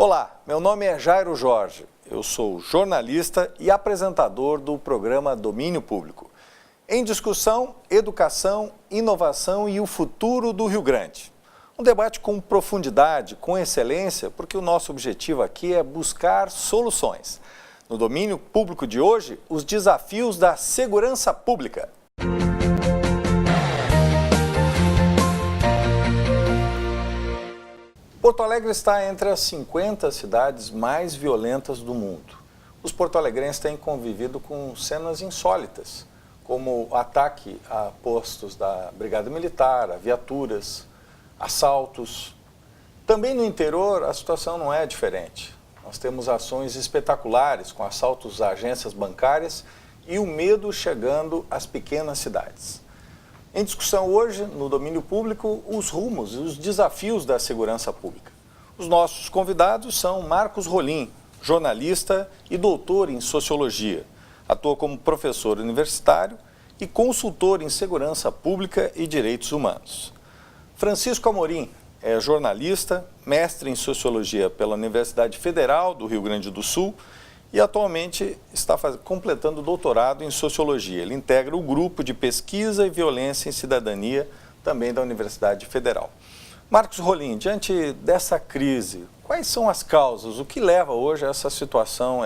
Olá, meu nome é Jairo Jorge, eu sou jornalista e apresentador do programa Domínio Público. Em discussão, educação, inovação e o futuro do Rio Grande. Um debate com profundidade, com excelência, porque o nosso objetivo aqui é buscar soluções. No Domínio Público de hoje, os desafios da segurança pública. Porto Alegre está entre as 50 cidades mais violentas do mundo. Os porto-alegrenses têm convivido com cenas insólitas, como o ataque a postos da Brigada Militar, a viaturas, assaltos. Também no interior a situação não é diferente. Nós temos ações espetaculares com assaltos a agências bancárias e o medo chegando às pequenas cidades. Em discussão hoje, no domínio público, os rumos e os desafios da segurança pública. Os nossos convidados são Marcos Rolim, jornalista e doutor em sociologia. Atua como professor universitário e consultor em segurança pública e direitos humanos. Francisco Amorim é jornalista, mestre em sociologia pela Universidade Federal do Rio Grande do Sul e atualmente está completando doutorado em sociologia. Ele integra o grupo de pesquisa e violência em cidadania, também da Universidade Federal. Marcos Rolim, diante dessa crise, quais são as causas? O que leva hoje a essa situação,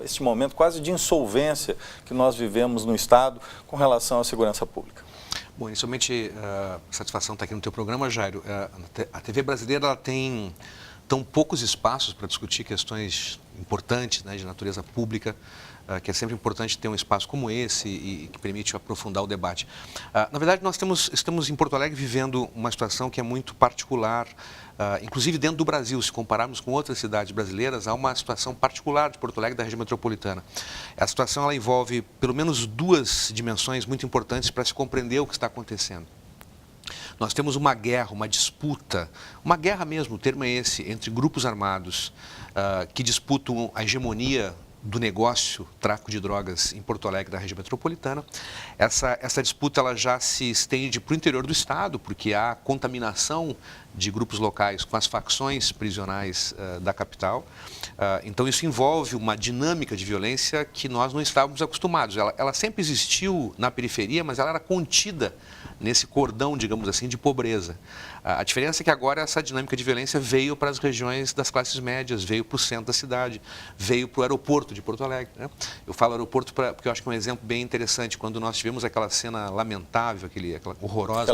este momento quase de insolvência que nós vivemos no Estado com relação à segurança pública? Bom, inicialmente, satisfação estar aqui no teu programa, Jairo. A TV brasileira ela tem tão poucos espaços para discutir questões importantes, né, de natureza pública, que é sempre importante ter um espaço como esse e que permite aprofundar o debate. Na verdade, nós estamos em Porto Alegre vivendo uma situação que é muito particular, inclusive dentro do Brasil, se compararmos com outras cidades brasileiras, há uma situação particular de Porto Alegre, da região metropolitana. A situação ela envolve pelo menos duas dimensões muito importantes para se compreender o que está acontecendo. Nós temos uma guerra, uma disputa, uma guerra mesmo, o termo é esse, entre grupos armados que disputam a hegemonia do negócio, tráfico de drogas em Porto Alegre, da região metropolitana. Essa disputa ela já se estende para o interior do estado, porque há contaminação de grupos locais com as facções prisionais da capital. Então, isso envolve uma dinâmica de violência que nós não estávamos acostumados. Ela sempre existiu na periferia, mas ela era contida nesse cordão, digamos assim, de pobreza. A diferença é que agora essa dinâmica de violência veio para as regiões das classes médias, veio para o centro da cidade, veio para o aeroporto de Porto Alegre, né? Eu falo aeroporto porque eu acho que é um exemplo bem interessante. Quando nós tivemos aquela cena lamentável, aquela horrorosa,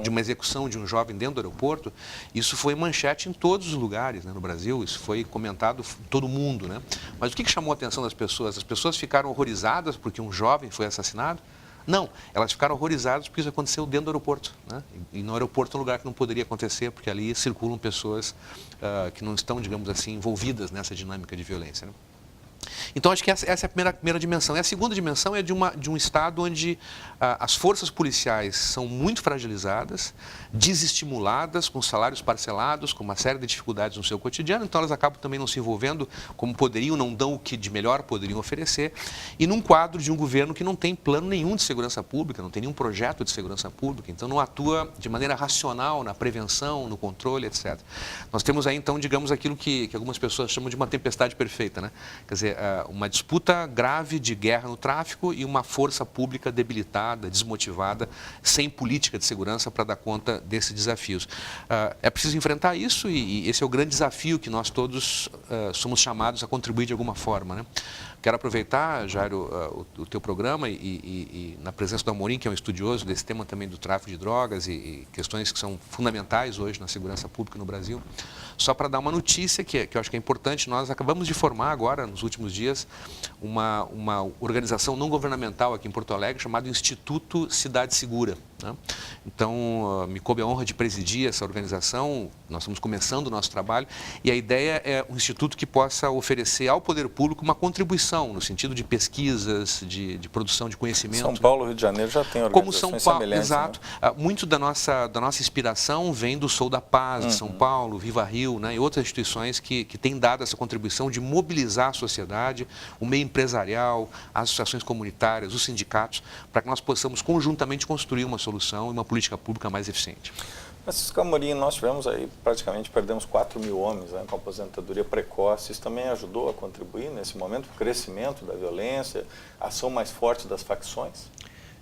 de uma execução de um jovem dentro do aeroporto, isso foi manchete em todos os lugares, né, no Brasil, isso foi comentado em todo mundo, né? Mas o que chamou a atenção das pessoas? As pessoas ficaram horrorizadas porque um jovem foi assassinado? Não, elas ficaram horrorizadas porque isso aconteceu dentro do aeroporto, né? E no aeroporto é um lugar que não poderia acontecer, porque ali circulam pessoas que não estão, digamos assim, envolvidas nessa dinâmica de violência, né? Então, acho que essa é a primeira dimensão. E a segunda dimensão é de um estado onde as forças policiais são muito fragilizadas, desestimuladas, com salários parcelados, com uma série de dificuldades no seu cotidiano. Então, elas acabam também não se envolvendo como poderiam, não dão o que de melhor poderiam oferecer. E num quadro de um governo que não tem plano nenhum de segurança pública, não tem nenhum projeto de segurança pública. Então, não atua de maneira racional na prevenção, no controle, etc. Nós temos aí, então, digamos, aquilo que algumas pessoas chamam de uma tempestade perfeita, né? Quer dizer, uma disputa grave de guerra no tráfico e uma força pública debilitada, desmotivada, sem política de segurança para dar conta desses desafios. É preciso enfrentar isso e esse é o grande desafio que nós todos somos chamados a contribuir de alguma forma, né? Quero aproveitar, Jairo, o teu programa e na presença do Amorim, que é um estudioso desse tema também do tráfico de drogas e questões que são fundamentais hoje na segurança pública no Brasil, só para dar uma notícia que eu acho que é importante. Nós acabamos de formar agora, nos últimos dias, uma organização não governamental aqui em Porto Alegre chamada Instituto Cidade Segura, né? Então, me coube a honra de presidir essa organização. Nós estamos começando o nosso trabalho e a ideia é um instituto que possa oferecer ao poder público uma contribuição no sentido de pesquisas, de produção de conhecimento. São Paulo e Rio de Janeiro já tem organizações semelhantes. Exato. Né? Muito da nossa inspiração vem do Sou da Paz, de São Paulo, Viva Rio, né, e outras instituições que têm dado essa contribuição de mobilizar a sociedade, o meio empresarial, as associações comunitárias, os sindicatos, para que nós possamos conjuntamente construir uma solução e uma política pública mais eficiente. Francisco Amorim, nós tivemos aí, praticamente perdemos 4 mil homens, né, com aposentadoria precoce. Isso também ajudou a contribuir nesse momento para o crescimento da violência, a ação mais forte das facções?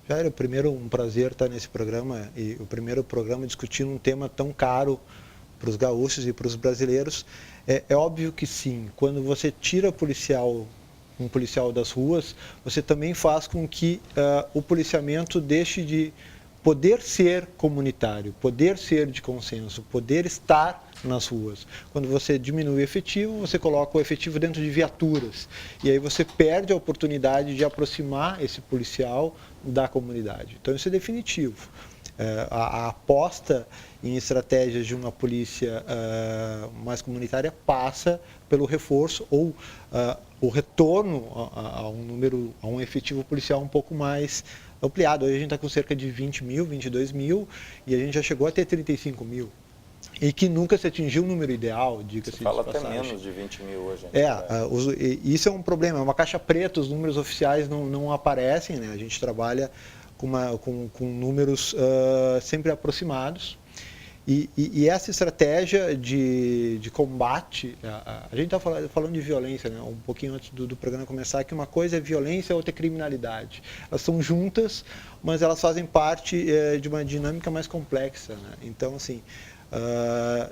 Jair, primeiro um prazer estar nesse programa, e o primeiro programa discutindo um tema tão caro para os gaúchos e para os brasileiros. É óbvio que sim, quando você tira um policial das ruas, você também faz com que o policiamento deixe de poder ser comunitário, poder ser de consenso, poder estar nas ruas. Quando você diminui o efetivo, você coloca o efetivo dentro de viaturas. E aí você perde a oportunidade de aproximar esse policial da comunidade. Então isso é definitivo. A aposta em estratégias de uma polícia mais comunitária passa pelo reforço ou o retorno a um efetivo policial um pouco mais ampliado. Hoje a gente está com cerca de 20 mil, 22 mil e a gente já chegou a ter 35 mil. E que nunca se atingiu o número ideal, diga-se de passagem. Fala até menos de 20 mil hoje. Isso é um problema, é uma caixa preta, os números oficiais não aparecem, né? A gente trabalha com números sempre aproximados. E essa estratégia de combate, a gente está falando de violência, né? Um pouquinho antes do programa começar, que uma coisa é violência, outra é criminalidade. Elas são juntas, mas elas fazem parte de uma dinâmica mais complexa, né? Então, assim,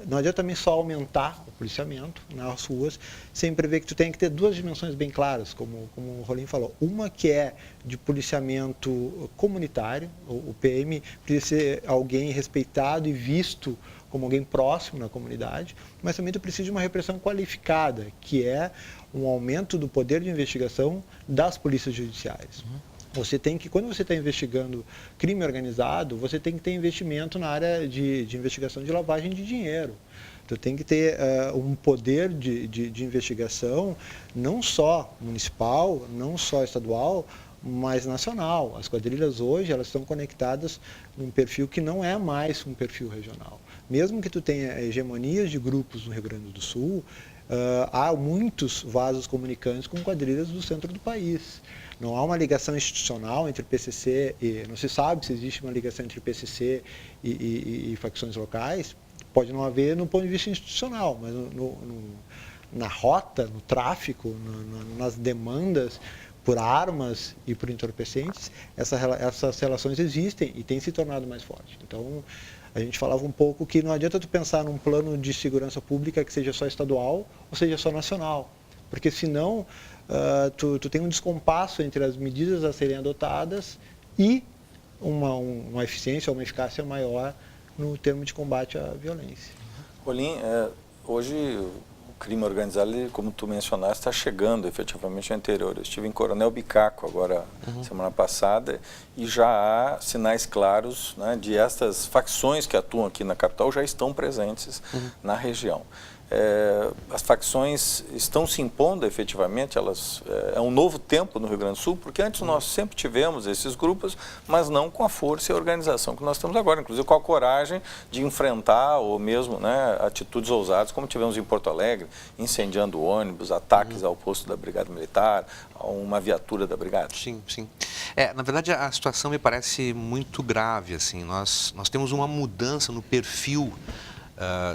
não adianta também só aumentar o policiamento nas ruas, sem prever que tu tem que ter duas dimensões bem claras, como o Rolim falou. Uma que é de policiamento comunitário, o PM precisa ser alguém respeitado e visto como alguém próximo na comunidade, mas também tu precisa de uma repressão qualificada, que é um aumento do poder de investigação das polícias judiciárias. Você tem que, quando você está investigando crime organizado, você tem que ter investimento na área de investigação de lavagem de dinheiro. Tu tem que ter um poder de investigação não só municipal, não só estadual, mas nacional. As quadrilhas hoje elas estão conectadas num perfil que não é mais um perfil regional. Mesmo que tu tenha hegemonias de grupos no Rio Grande do Sul, há muitos vasos comunicantes com quadrilhas do centro do país. Não há uma ligação institucional entre PCC e... Não se sabe se existe uma ligação entre PCC e facções locais. Pode não haver no ponto de vista institucional, mas na rota, no tráfico, nas demandas por armas e por entorpecentes, essas relações existem e têm se tornado mais fortes. Então, a gente falava um pouco que não adianta tu pensar num plano de segurança pública que seja só estadual ou seja só nacional, porque senão tu tem um descompasso entre as medidas a serem adotadas e uma eficiência, uma eficácia maior no termo de combate à violência. Rolim, hoje o crime organizado, como tu mencionaste, está chegando efetivamente ao interior. Eu estive em Coronel Bicaco agora, semana passada, e já há sinais claros, né, de estas facções que atuam aqui na capital já estão presentes na região. As facções estão se impondo efetivamente, é um novo tempo no Rio Grande do Sul, porque antes nós sempre tivemos esses grupos, mas não com a força e a organização que nós temos agora, inclusive com a coragem de enfrentar ou mesmo, né, atitudes ousadas, como tivemos em Porto Alegre, incendiando ônibus, ataques ao posto da Brigada Militar, a uma viatura da Brigada. Sim, sim. Na verdade, a situação me parece muito grave, assim. Nós temos uma mudança no perfil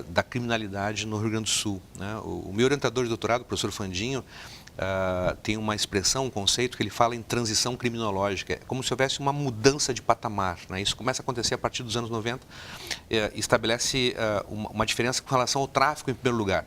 da criminalidade no Rio Grande do Sul, né? O meu orientador de doutorado, o professor Fandinho, tem uma expressão, um conceito que ele fala em transição criminológica, é como se houvesse uma mudança de patamar, né? Isso começa a acontecer a partir dos anos 90, estabelece uma diferença com relação ao tráfico em primeiro lugar.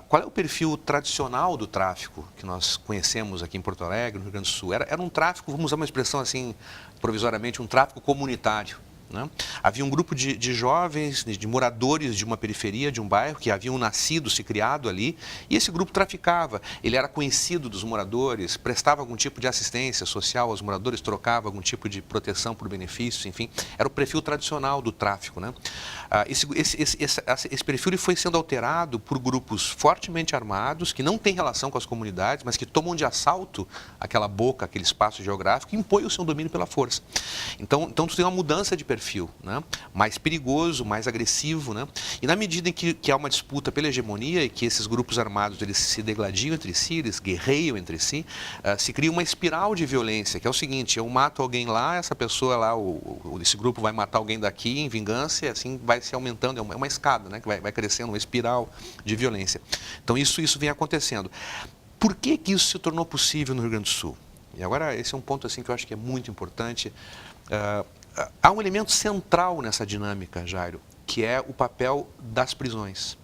Qual é o perfil tradicional do tráfico que nós conhecemos aqui em Porto Alegre, no Rio Grande do Sul? Era um tráfico, vamos usar uma expressão assim, provisoriamente, um tráfico comunitário. Né? Havia um grupo de jovens, de moradores de uma periferia, de um bairro, que haviam nascido, se criado ali, e esse grupo traficava. Ele era conhecido dos moradores, prestava algum tipo de assistência social aos moradores, trocava algum tipo de proteção por benefícios, enfim. Era o perfil tradicional do tráfico. Né? Esse perfil foi sendo alterado por grupos fortemente armados, que não têm relação com as comunidades, mas que tomam de assalto aquela boca, aquele espaço geográfico, e impõem o seu domínio pela força. Então tu tem uma mudança de perfil, né? Mais perigoso, mais agressivo, né? E na medida em que há uma disputa pela hegemonia e que esses grupos armados eles se degladiam entre si, eles guerreiam entre si, se cria uma espiral de violência, que é o seguinte: eu mato alguém lá, essa pessoa lá, esse grupo vai matar alguém daqui em vingança, e assim vai se aumentando, é uma escada, né? Que vai crescendo, uma espiral de violência. Então isso vem acontecendo. Por que isso se tornou possível no Rio Grande do Sul? E agora esse é um ponto assim que eu acho que é muito importante. Há um elemento central nessa dinâmica, Jairo, que é o papel das prisões,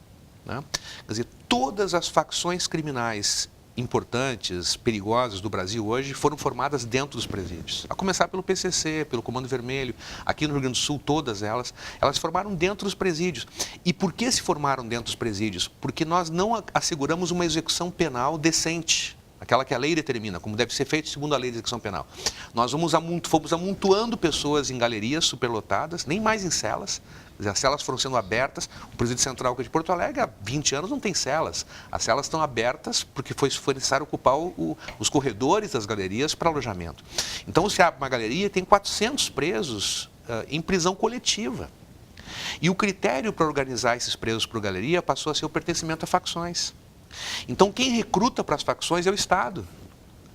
né? Quer dizer, todas as facções criminais importantes, perigosas do Brasil hoje foram formadas dentro dos presídios. A começar pelo PCC, pelo Comando Vermelho, aqui no Rio Grande do Sul, todas elas se formaram dentro dos presídios. E por que se formaram dentro dos presídios? Porque nós não asseguramos uma execução penal decente, aquela que a lei determina, como deve ser feito segundo a lei de execução penal. Nós fomos amontoando pessoas em galerias superlotadas, nem mais em celas. As celas foram sendo abertas. O Presídio Central de Porto Alegre, há 20 anos, não tem celas. As celas estão abertas porque foi necessário ocupar os corredores das galerias para alojamento. Então, se abre uma galeria e tem 400 presos em prisão coletiva. E o critério para organizar esses presos por galeria passou a ser o pertencimento a facções. Então, quem recruta para as facções é o Estado.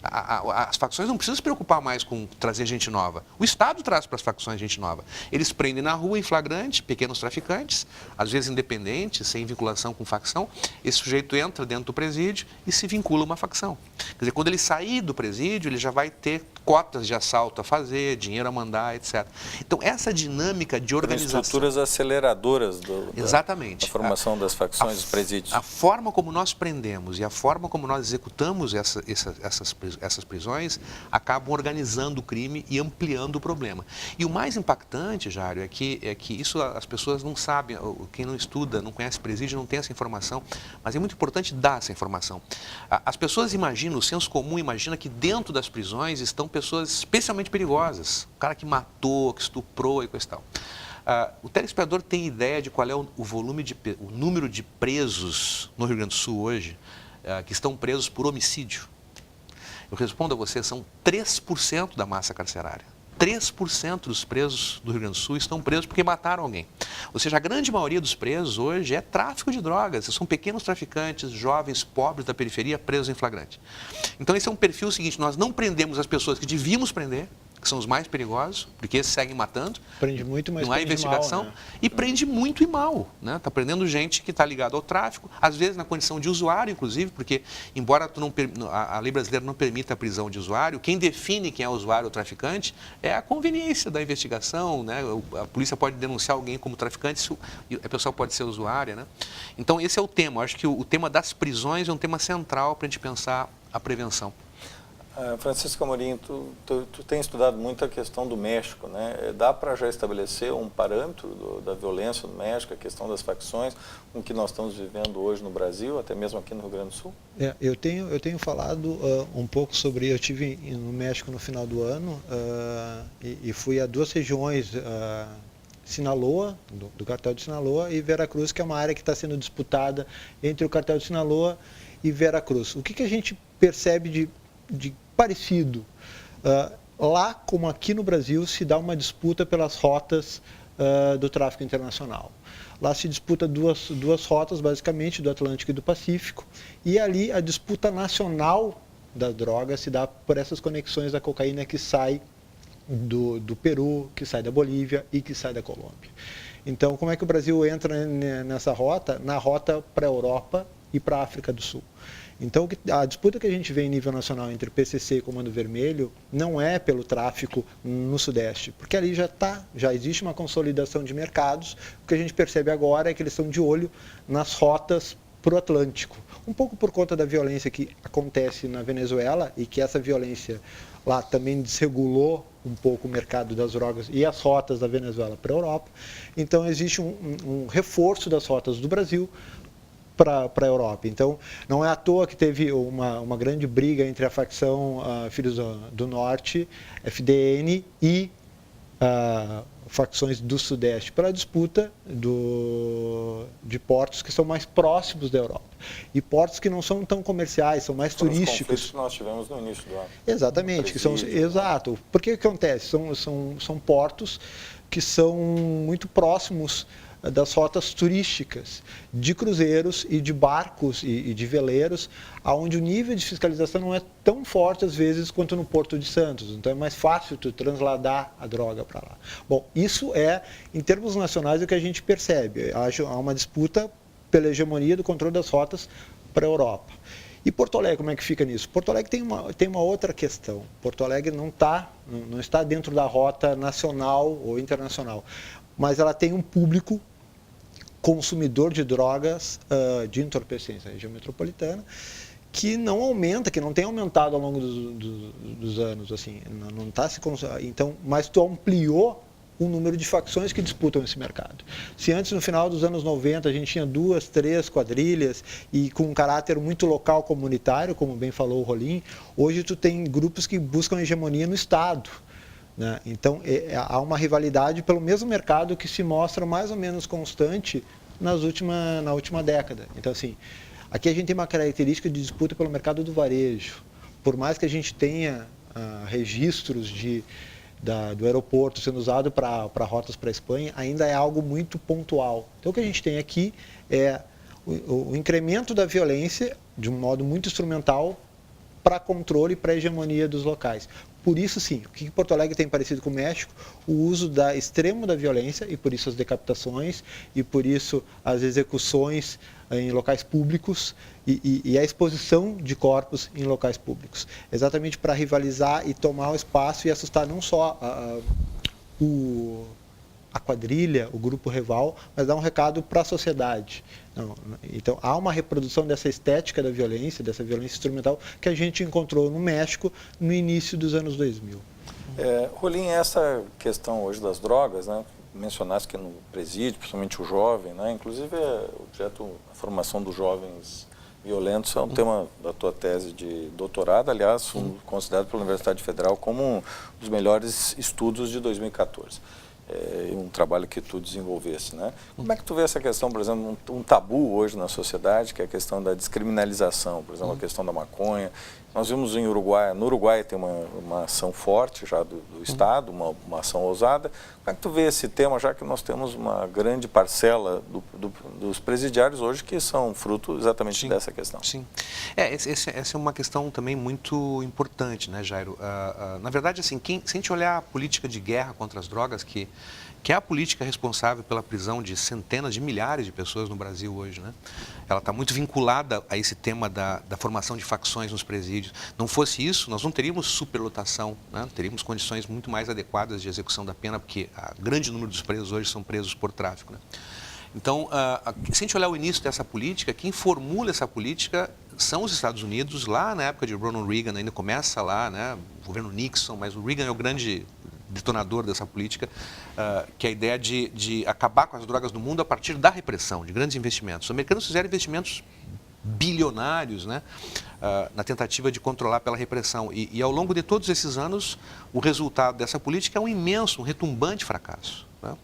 As facções não precisam se preocupar mais com trazer gente nova. O Estado traz para as facções gente nova. Eles prendem na rua em flagrante pequenos traficantes, às vezes independentes, sem vinculação com facção. Esse sujeito entra dentro do presídio e se vincula a uma facção. Quer dizer, quando ele sair do presídio, ele já vai ter cotas de assalto a fazer, dinheiro a mandar, etc. Então, essa dinâmica de organização... Estruturas aceleradoras Exatamente. Da formação das facções dos presídios. A forma como nós prendemos e a forma como nós executamos essas prisões acabam organizando o crime e ampliando o problema. E o mais impactante, Jário, é que isso as pessoas não sabem, quem não estuda, não conhece presídio, não tem essa informação, mas é muito importante dar essa informação. As pessoas imaginam, o senso comum imagina que dentro das prisões estão pessoas especialmente perigosas, o cara que matou, que estuprou e coisa e tal. O telespectador tem ideia de qual é o número de presos no Rio Grande do Sul hoje que estão presos por homicídio? Eu respondo a você, são 3% da massa carcerária. 3% dos presos do Rio Grande do Sul estão presos porque mataram alguém. Ou seja, a grande maioria dos presos hoje é tráfico de drogas. São pequenos traficantes, jovens, pobres da periferia, presos em flagrante. Então, esse é um perfil seguinte: nós não prendemos as pessoas que devíamos prender, que são os mais perigosos, porque esses seguem matando. Prende muito, mas não há investigação. Mal, né? E prende muito e mal, né? Está prendendo gente que está ligada ao tráfico, às vezes na condição de usuário, inclusive, porque, embora a lei brasileira não permita a prisão de usuário, quem define quem é o usuário ou traficante é a conveniência da investigação, né? A polícia pode denunciar alguém como traficante, a pessoa pode ser usuária, né? Então, esse é o tema. Eu acho que o tema das prisões é um tema central para a gente pensar a prevenção. Francisco Amorim, tu tem estudado muito a questão do México, né? Dá para já estabelecer um parâmetro da violência no México, a questão das facções, com o que nós estamos vivendo hoje no Brasil, até mesmo aqui no Rio Grande do Sul? Eu tenho falado um pouco sobre... Eu estive no México no final do ano e fui a duas regiões, Sinaloa, do cartel de Sinaloa, e Veracruz, que é uma área que está sendo disputada entre o cartel de Sinaloa e Veracruz. O que a gente percebe de parecido? Lá, como aqui no Brasil, se dá uma disputa pelas rotas do tráfico internacional. Lá se disputa duas rotas, basicamente, do Atlântico e do Pacífico, e ali a disputa nacional da droga se dá por essas conexões da cocaína que sai do Peru, que sai da Bolívia e que sai da Colômbia. Então, como é que o Brasil entra nessa rota? Na rota para a Europa e para a África do Sul. Então, a disputa que a gente vê em nível nacional entre PCC e Comando Vermelho não é pelo tráfico no Sudeste, porque ali já existe uma consolidação de mercados. O que a gente percebe agora é que eles estão de olho nas rotas para o Atlântico, um pouco por conta da violência que acontece na Venezuela e que essa violência lá também desregulou um pouco o mercado das drogas e as rotas da Venezuela para a Europa. Então, existe um reforço das rotas do Brasil para a Europa. Então, não é à toa que teve uma grande briga entre a facção Filhos do Norte, FDN, e facções do Sudeste pela disputa de portos que são mais próximos da Europa. E portos que não são tão comerciais, são mais turísticos. Os conflitos que nós tivemos no início do ano. Exatamente. Exato. Porque o que acontece? São portos que são muito próximos das rotas turísticas, de cruzeiros e de barcos e de veleiros, onde o nível de fiscalização não é tão forte às vezes quanto no Porto de Santos. Então é mais fácil tu transladar a droga para lá. Bom, isso é, em termos nacionais, o que a gente percebe. Há uma disputa pela hegemonia do controle das rotas para a Europa. E Porto Alegre, como é que fica nisso? Porto Alegre tem uma outra questão. Porto Alegre não está dentro da rota nacional ou internacional, mas ela tem um público consumidor de drogas de entorpecentes na região metropolitana, que não aumenta, que não tem aumentado ao longo dos anos, assim, não está se então, mas tu ampliou o número de facções que disputam esse mercado. Se antes, no final dos anos 90, a gente tinha 2, 3 quadrilhas e com um caráter muito local, comunitário, como bem falou o Rolim, hoje tu tem grupos que buscam hegemonia no Estado. Né? Então, há uma rivalidade pelo mesmo mercado que se mostra mais ou menos constante na última década. Então, assim, aqui a gente tem uma característica de disputa pelo mercado do varejo. Por mais que a gente tenha registros do aeroporto sendo usado para rotas para a Espanha, ainda é algo muito pontual. Então, o que a gente tem aqui é o incremento da violência de um modo muito instrumental para controle e para hegemonia dos locais. Por isso, sim, o que Porto Alegre tem parecido com o México, o uso extremo da violência, e por isso as decapitações, e por isso as execuções em locais públicos e a exposição de corpos em locais públicos. Exatamente para rivalizar e tomar o espaço e assustar não só a quadrilha, o grupo rival, mas dar um recado para a sociedade. Então, há uma reprodução dessa estética da violência, dessa violência instrumental, que a gente encontrou no México no início dos anos 2000. Rolim, essa questão hoje das drogas, né? Mencionaste que no presídio, principalmente o jovem, né? Inclusive a formação dos jovens violentos é um tema da tua tese de doutorado, aliás, considerado pela Universidade Federal como um dos melhores estudos de 2014. Um trabalho que tu desenvolvesse, né? Como é que tu vê essa questão, por exemplo, um tabu hoje na sociedade, que é a questão da descriminalização, por exemplo, a questão da maconha. Nós vimos no Uruguai tem uma ação forte já do Estado, uma ação ousada. Como é que tu vê esse tema, já que nós temos uma grande parcela dos presidiários hoje que são fruto exatamente dessa questão? Sim. Essa é uma questão também muito importante, né, Jairo? Na verdade, assim, se a gente olhar a política de guerra contra as drogas, que é a política responsável pela prisão de centenas de milhares de pessoas no Brasil hoje, né? Ela está muito vinculada a esse tema da formação de facções nos presídios. Não fosse isso, nós não teríamos superlotação, né? Teríamos condições muito mais adequadas de execução da pena, porque o grande número dos presos hoje são presos por tráfico, né? Então, se a gente olhar o início dessa política, quem formula essa política são os Estados Unidos, lá na época de Ronald Reagan, ainda começa lá, né? O governo Nixon, mas o Reagan é o grande detonador dessa política, que é a ideia de acabar com as drogas no mundo a partir da repressão, de grandes investimentos. Os americanos fizeram investimentos bilionários, né, na tentativa de controlar pela repressão. E ao longo de todos esses anos, o resultado dessa política é um imenso, um retumbante fracasso. Né?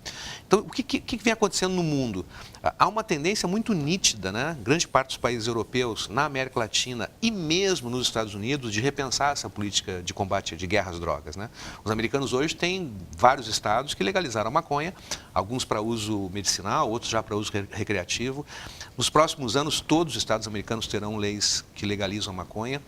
Então, o que vem acontecendo no mundo? Há uma tendência muito nítida, né? Grande parte dos países europeus, na América Latina e mesmo nos Estados Unidos, de repensar essa política de combate de guerra às drogas. Né? Os americanos hoje têm vários estados que legalizaram a maconha, alguns para uso medicinal, outros já para uso recreativo. Nos próximos anos, todos os estados americanos terão leis que legalizam a maconha,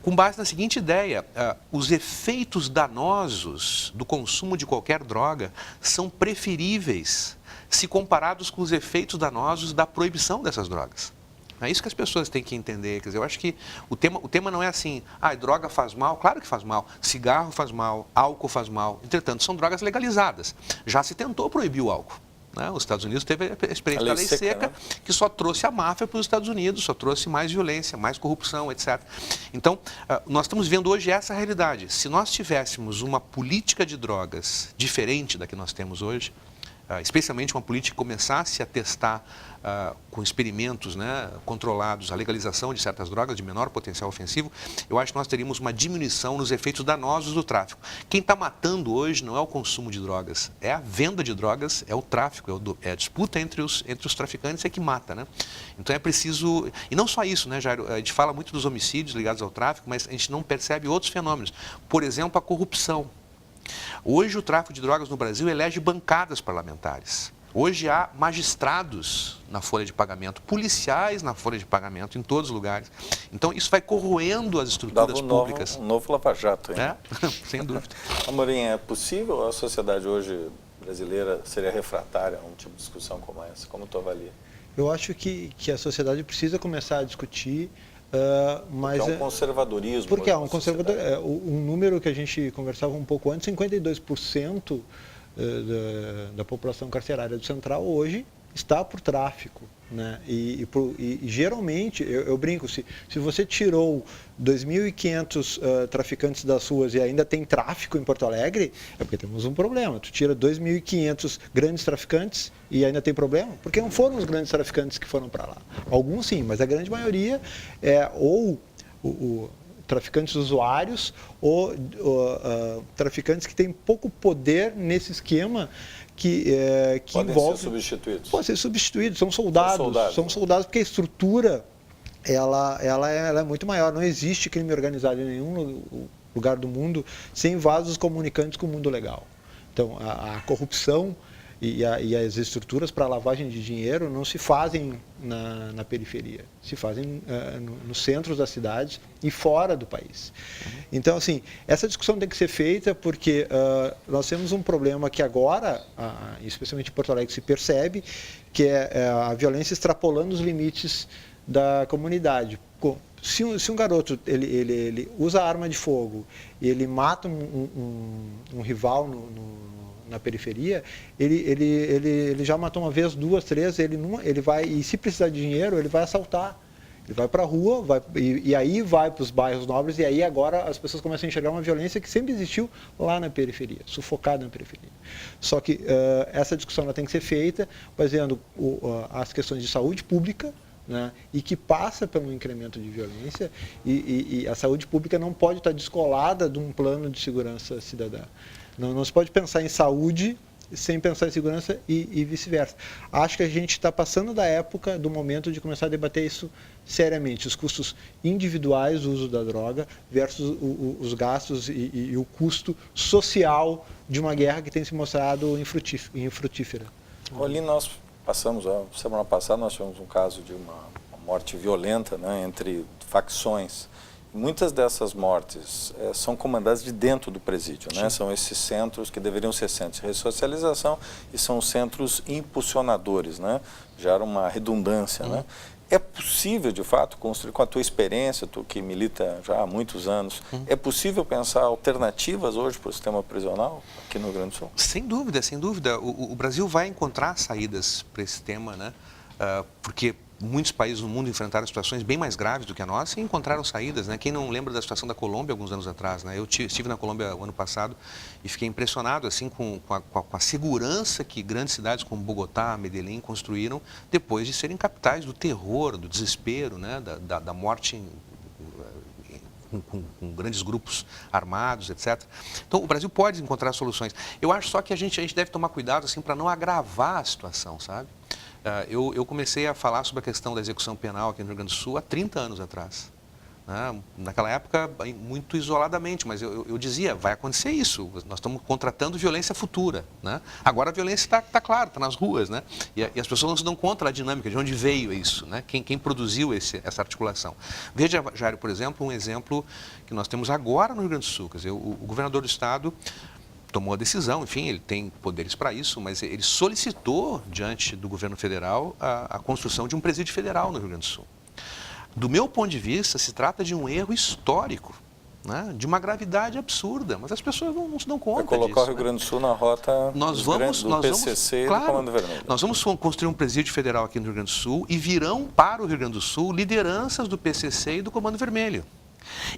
com base na seguinte ideia: os efeitos danosos do consumo de qualquer droga são preferíveis se comparados com os efeitos danosos da proibição dessas drogas. É isso que as pessoas têm que entender. Quer dizer, eu acho que o tema não é assim, droga faz mal, claro que faz mal, cigarro faz mal, álcool faz mal. Entretanto, são drogas legalizadas. Já se tentou proibir o álcool. Né? Os Estados Unidos teve a experiência da lei seca, né? Que só trouxe a máfia para os Estados Unidos, só trouxe mais violência, mais corrupção, etc. Então, nós estamos vendo hoje essa realidade. Se nós tivéssemos uma política de drogas diferente da que nós temos hoje, especialmente uma política que começasse a testar com experimentos, né, controlados a legalização de certas drogas de menor potencial ofensivo, eu acho que nós teríamos uma diminuição nos efeitos danosos do tráfico. Quem está matando hoje não é o consumo de drogas, é a venda de drogas, é o tráfico, é a disputa entre os traficantes que mata. Né? Então é preciso... E não só isso, né, Jairo? A gente fala muito dos homicídios ligados ao tráfico, mas a gente não percebe outros fenômenos. Por exemplo, a corrupção. Hoje o tráfico de drogas no Brasil elege bancadas parlamentares. Hoje há magistrados na folha de pagamento, policiais na folha de pagamento, em todos os lugares. Então, isso vai corroendo as estruturas públicas. Um novo Lava Jato, hein? Sem dúvida. Amorim, é possível a sociedade hoje brasileira seria refratária a um tipo de discussão como essa? Como tu avalia? Eu acho que a sociedade precisa começar a discutir, mas... Porque é um conservadorismo. Porque é um conservadorismo. Um número que a gente conversava um pouco antes, 52% da população carcerária do Central hoje está por tráfico, né? E geralmente, eu brinco, se você tirou 2.500 traficantes das ruas e ainda tem tráfico em Porto Alegre, é porque temos um problema. Tu tira 2.500 grandes traficantes e ainda tem problema, porque não foram os grandes traficantes que foram para lá. Alguns sim, mas a grande maioria é ou traficantes usuários ou traficantes que têm pouco poder nesse esquema que podem envolve... ser substituídos. Podem ser substituídos, são soldados porque a estrutura ela é muito maior. Não existe crime organizado em nenhum lugar do mundo sem vasos comunicantes com o mundo legal. Então, a corrupção e as estruturas para lavagem de dinheiro não se fazem na periferia, se fazem nos centros das cidades e fora do país. Então, assim, essa discussão tem que ser feita porque nós temos um problema que agora, especialmente em Porto Alegre, se percebe, que é a violência extrapolando os limites da comunidade. Se um garoto ele usa arma de fogo e ele mata um rival na periferia, ele já matou uma vez, duas, três, ele vai, e se precisar de dinheiro, ele vai assaltar. Ele vai para a rua, e aí vai para os bairros nobres, e aí agora as pessoas começam a enxergar uma violência que sempre existiu lá na periferia, sufocada na periferia. Só que essa discussão ela tem que ser feita baseando as questões de saúde pública, né, e que passa pelo incremento de violência, e a saúde pública não pode estar descolada de um plano de segurança cidadã. Não se pode pensar em saúde sem pensar em segurança e vice-versa. Acho que a gente está passando da época, do momento de começar a debater isso seriamente. Os custos individuais do uso da droga versus os gastos e o custo social de uma guerra que tem se mostrado infrutífera. Ali nós passamos, semana passada nós tivemos um caso de uma morte violenta, né, entre facções. Muitas dessas mortes são comandadas de dentro do presídio, né? São esses centros que deveriam ser centros de ressocialização e são centros impulsionadores, né? Gera uma redundância, né? É possível, de fato, construir, com a tua experiência, tu que milita já há muitos anos, é possível pensar alternativas hoje para o sistema prisional aqui no Rio Grande do Sul? Sem dúvida, sem dúvida. O Brasil vai encontrar saídas para esse tema, né? Porque muitos países no mundo enfrentaram situações bem mais graves do que a nossa e encontraram saídas, né? Quem não lembra da situação da Colômbia alguns anos atrás, né? Eu estive na Colômbia o ano passado e fiquei impressionado assim com a segurança que grandes cidades como Bogotá, Medellín construíram depois de serem capitais do terror, do desespero, né? Da morte com grandes grupos armados, etc. Então, o Brasil pode encontrar soluções. Eu acho só que a gente deve tomar cuidado assim, para não agravar a situação, sabe? Eu comecei a falar sobre a questão da execução penal aqui no Rio Grande do Sul há 30 anos atrás. Né? Naquela época, muito isoladamente, mas eu dizia, vai acontecer isso, nós estamos contratando violência futura. Né? Agora a violência está claro, está nas ruas, né? E as pessoas não se dão conta da dinâmica, de onde veio isso, né? Quem produziu essa articulação. Veja, Jairo, por exemplo, um exemplo que nós temos agora no Rio Grande do Sul. Quer dizer, o governador do estado tomou a decisão, enfim, ele tem poderes para isso, mas ele solicitou, diante do governo federal, a construção de um presídio federal no Rio Grande do Sul. Do meu ponto de vista, se trata de um erro histórico, né? De uma gravidade absurda, mas as pessoas não se dão conta disso. Vai colocar o Rio Grande do Sul na rota do PCC e do Comando Vermelho. Nós vamos construir um presídio federal aqui no Rio Grande do Sul e virão para o Rio Grande do Sul lideranças do PCC e do Comando Vermelho.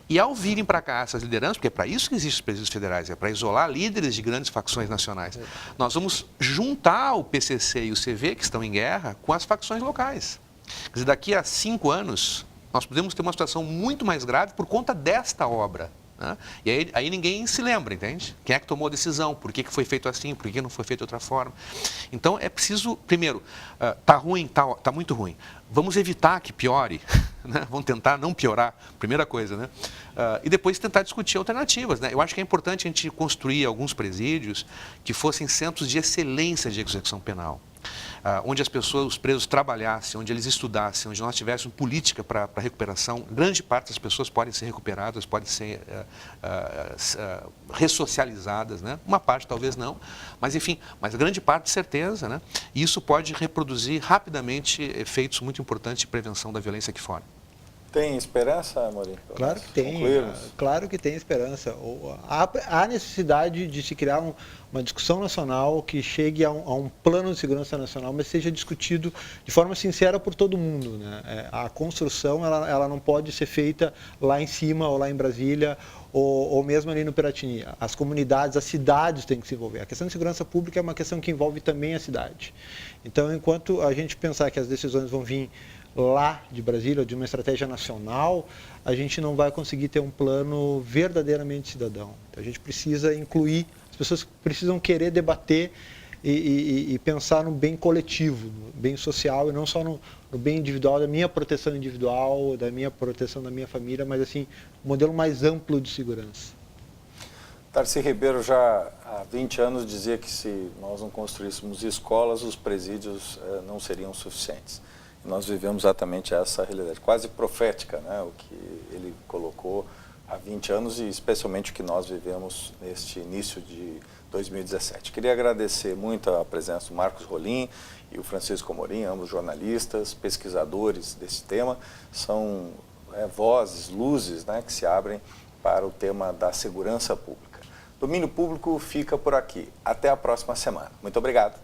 E ao virem para cá essas lideranças, porque é para isso que existem os presídios federais, é para isolar líderes de grandes facções nacionais, nós vamos juntar o PCC e o CV, que estão em guerra, com as facções locais. Quer dizer, daqui a 5 anos, nós podemos ter uma situação muito mais grave por conta desta obra. Né? E aí ninguém se lembra, entende? Quem é que tomou a decisão? Por que foi feito assim? Por que não foi feito de outra forma? Então, é preciso, primeiro, está ruim, está muito ruim. Vamos evitar que piore. né? Vamos tentar não piorar, primeira coisa, né? E depois tentar discutir alternativas, né? Eu acho que é importante a gente construir alguns presídios que fossem centros de excelência de execução penal. Onde as pessoas, os presos trabalhassem, onde eles estudassem, onde nós tivéssemos política para recuperação. Grande parte das pessoas podem ser recuperadas, podem ser ressocializadas, né? Uma parte talvez não, mas enfim, mas grande parte de certeza, né? E isso pode reproduzir rapidamente efeitos muito importantes de prevenção da violência aqui fora. Tem esperança, Amorim? Claro que tem, claro que tem esperança. Há necessidade de se criar uma discussão nacional que chegue a um plano de segurança nacional, mas seja discutido de forma sincera por todo mundo, né? A construção ela não pode ser feita lá em cima ou lá em Brasília ou mesmo ali no Piratini. As comunidades, as cidades têm que se envolver. A questão de segurança pública é uma questão que envolve também a cidade. Então, enquanto a gente pensar que as decisões vão vir lá de Brasília, de uma estratégia nacional, a gente não vai conseguir ter um plano verdadeiramente cidadão. Então, a gente precisa incluir, as pessoas precisam querer debater e pensar no bem coletivo, no bem social e não só no bem individual, da minha proteção individual, da minha proteção da minha família, mas assim, um modelo mais amplo de segurança. Darcy Ribeiro já há 20 anos dizia que se nós não construíssemos escolas, os presídios não seriam suficientes. Nós vivemos exatamente essa realidade, quase profética, né? O que ele colocou há 20 anos e especialmente o que nós vivemos neste início de 2017. Queria agradecer muito a presença do Marcos Rolim e o Francisco Amorim, ambos jornalistas, pesquisadores desse tema. São vozes, luzes, né, que se abrem para o tema da segurança pública. Domínio Público fica por aqui. Até a próxima semana. Muito obrigado.